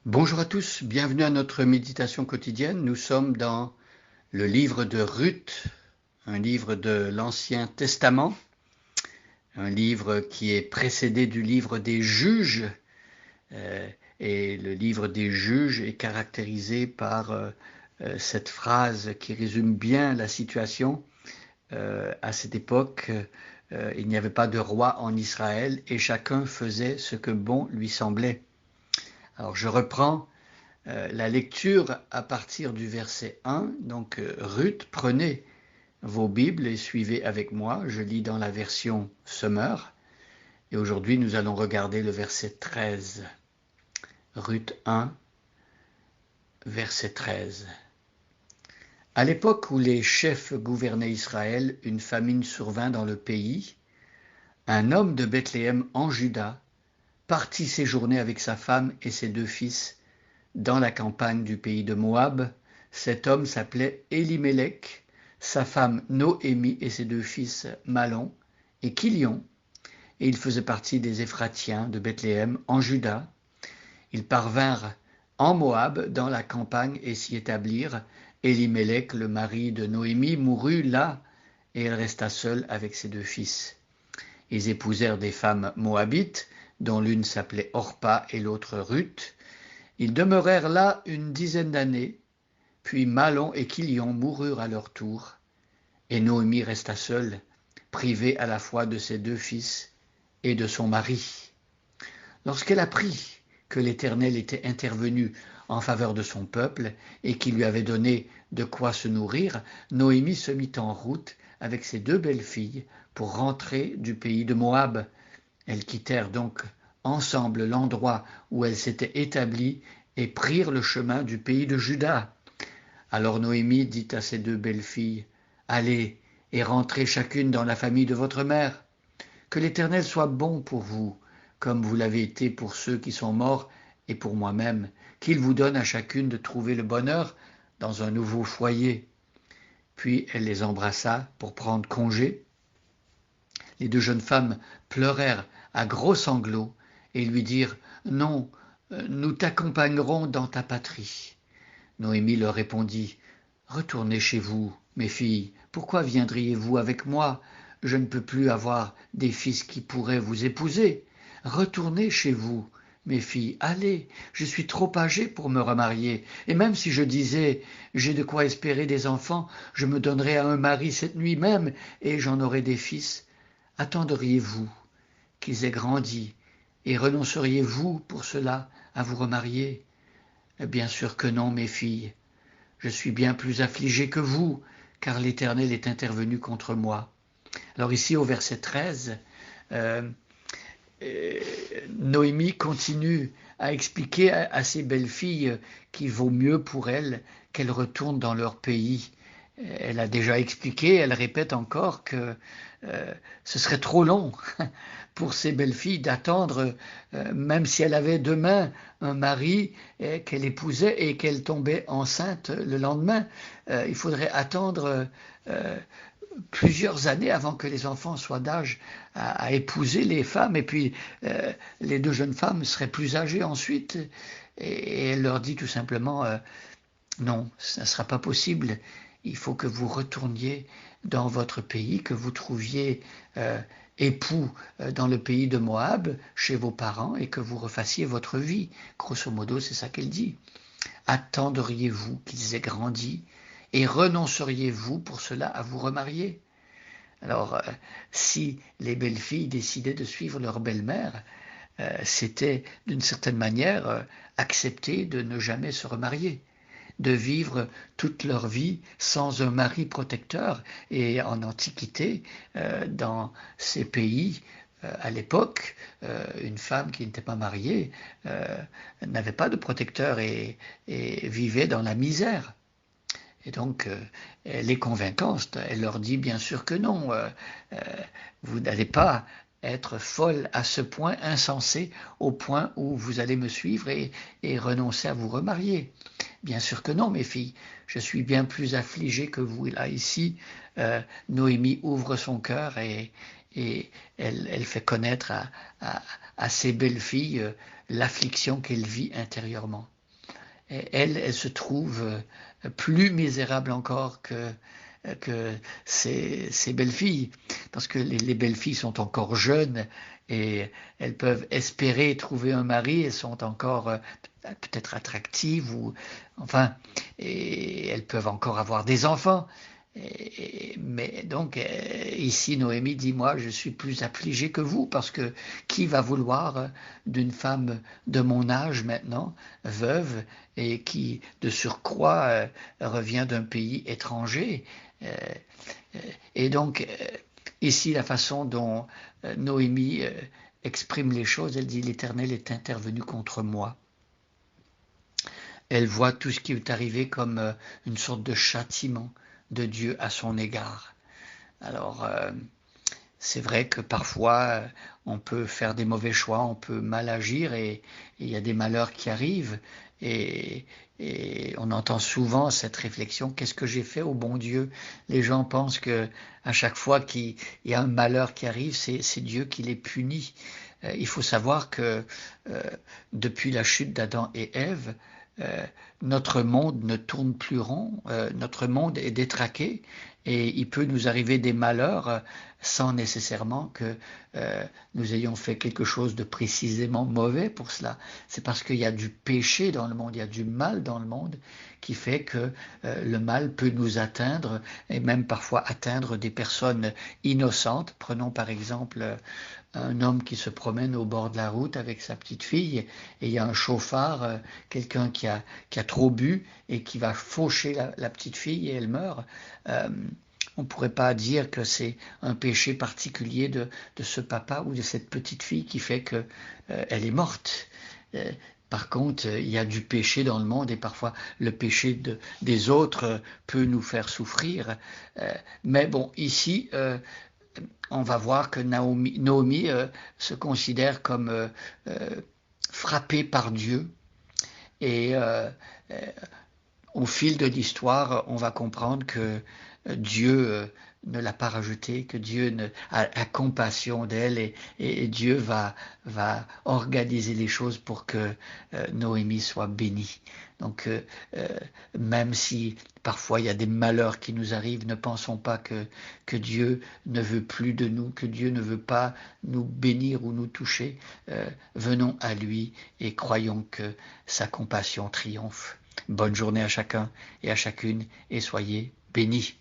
Bonjour à tous, bienvenue à notre méditation quotidienne. Nous sommes dans le livre de Ruth, un livre de l'Ancien Testament, un livre qui est précédé du livre des Juges. Et le livre des Juges est caractérisé par cette phrase qui résume bien la situation. À cette époque, il n'y avait pas de roi en Israël et chacun faisait ce que bon lui semblait. Alors je reprends la lecture à partir du verset 1. Donc Ruth, prenez vos Bibles et suivez avec moi. Je lis dans la version Summer. Et aujourd'hui, nous allons regarder le verset 13. Ruth 1, verset 13. À l'époque où les chefs gouvernaient Israël, une famine survint dans le pays. Un homme de Bethléem en Juda partit séjourner avec sa femme et ses deux fils dans la campagne du pays de Moab. Cet homme s'appelait Élimélec, sa femme Noémie et ses deux fils Malon et Kilion, et il faisait partie des Éphratiens de Bethléem en Juda. Ils parvinrent en Moab dans la campagne et s'y établirent. Élimélec, le mari de Noémie, mourut là et elle resta seule avec ses deux fils. Ils épousèrent des femmes moabites, dont l'une s'appelait Orpa et l'autre Ruth. Ils demeurèrent là une dizaine d'années, puis Malon et Kilion moururent à leur tour, et Noémie resta seule, privée à la fois de ses deux fils et de son mari. Lorsqu'elle apprit que l'Éternel était intervenu en faveur de son peuple et qu'il lui avait donné de quoi se nourrir, Noémie se mit en route avec ses deux belles-filles pour rentrer du pays de Moab. Elles quittèrent donc ensemble l'endroit où elles s'étaient établies et prirent le chemin du pays de Juda. Alors Noémie dit à ses deux belles-filles, « Allez et rentrez chacune dans la famille de votre mère. Que l'Éternel soit bon pour vous, comme vous l'avez été pour ceux qui sont morts et pour moi-même, qu'il vous donne à chacune de trouver le bonheur dans un nouveau foyer. » Puis elle les embrassa pour prendre congé. Les deux jeunes femmes pleurèrent à gros sanglots et lui dirent, « Non, nous t'accompagnerons dans ta patrie. » Noémie leur répondit, « Retournez chez vous, mes filles, pourquoi viendriez-vous avec moi? Je ne peux plus avoir des fils qui pourraient vous épouser. Retournez chez vous, mes filles, allez, je suis trop âgée pour me remarier, et même si je disais, j'ai de quoi espérer des enfants, je me donnerais à un mari cette nuit même, et j'en aurais des fils. Attendriez-vous qu'ils aient grandi, et renonceriez-vous pour cela à vous remarier? Bien sûr que non, mes filles. Je suis bien plus affligée que vous, car l'Éternel est intervenu contre moi. Alors ici au verset 13, euh, Noémie continue à expliquer à ses belles-filles qu'il vaut mieux pour elles qu'elles retournent dans leur pays. Elle a déjà expliqué, elle répète encore que ce serait trop long pour ces belles-filles d'attendre, même si elle avait demain un mari qu'elle épousait et qu'elle tombait enceinte le lendemain. Il faudrait attendre plusieurs années avant que les enfants soient d'âge à épouser les femmes. Et puis, les deux jeunes femmes seraient plus âgées ensuite. Et elle leur dit tout simplement, non, ça ne sera pas possible. Il faut que vous retourniez dans votre pays, que vous trouviez époux dans le pays de Moab, chez vos parents, et que vous refassiez votre vie. Grosso modo, c'est ça qu'elle dit. Attendriez-vous qu'ils aient grandi et renonceriez-vous pour cela à vous remarier? Alors, si les belles filles décidaient de suivre leur belle-mère, c'était d'une certaine manière accepter de ne jamais se remarier, de vivre toute leur vie sans un mari protecteur. Et en Antiquité, dans ces pays, à l'époque, une femme qui n'était pas mariée n'avait pas de protecteur et vivait dans la misère. Et donc, elle est convaincante. Elle leur dit bien sûr que non. Vous n'allez pas être folle à ce point, insensée, au point où vous allez me suivre et renoncer à vous remarier. Bien sûr que non, mes filles. Je suis bien plus affligée que vous. Là, ici, Noémie ouvre son cœur et elle fait connaître à ses belles-filles l'affliction qu'elle vit intérieurement. Et elle se trouve plus misérable encore que ses belles-filles, parce que les belles-filles sont encore jeunes et elles peuvent espérer trouver un mari, elles sont encore peut-être attractives, ou enfin, et elles peuvent encore avoir des enfants. Mais donc ici Noémie dit, moi je suis plus affligée que vous, parce que qui va vouloir d'une femme de mon âge maintenant, veuve, et qui de surcroît revient d'un pays étranger. Euh, et donc ici la façon dont Noémie exprime les choses, elle dit, l'Éternel est intervenu contre moi. Elle voit tout ce qui est arrivé comme une sorte de châtiment de Dieu à son égard. Alors, c'est vrai que parfois, on peut faire des mauvais choix, on peut mal agir, et il y a des malheurs qui arrivent. Et, et on entend souvent cette réflexion, qu'est-ce que j'ai fait au bon Dieu? Les gens pensent que à chaque fois qu'il y a un malheur qui arrive, c'est Dieu qui les punit. Il faut savoir que depuis la chute d'Adam et Ève, notre monde ne tourne plus rond, notre monde est détraqué, et il peut nous arriver des malheurs sans nécessairement que nous ayons fait quelque chose de précisément mauvais pour cela. C'est parce qu'il y a du péché dans le monde, il y a du mal dans le monde, qui fait que le mal peut nous atteindre, et même parfois atteindre des personnes innocentes. Prenons par exemple un homme qui se promène au bord de la route avec sa petite fille, et il y a un chauffard, quelqu'un qui a trop bu et qui va faucher la petite fille, et elle meurt. On ne pourrait pas dire que c'est un péché particulier de ce papa ou de cette petite fille qui fait qu'elle est morte. Par contre, il y a du péché dans le monde, et parfois le péché des autres peut nous faire souffrir. Mais bon, ici, on va voir que Naomi se considère comme frappée par Dieu, et au fil de l'histoire, on va comprendre que Dieu ne l'a pas rejetée, que Dieu a compassion d'elle, et Dieu va organiser les choses pour que Noémie soit bénie. Donc même si parfois il y a des malheurs qui nous arrivent, ne pensons pas que Dieu ne veut plus de nous, que Dieu ne veut pas nous bénir ou nous toucher. Venons à lui et croyons que sa compassion triomphe. Bonne journée à chacun et à chacune, et soyez bénis.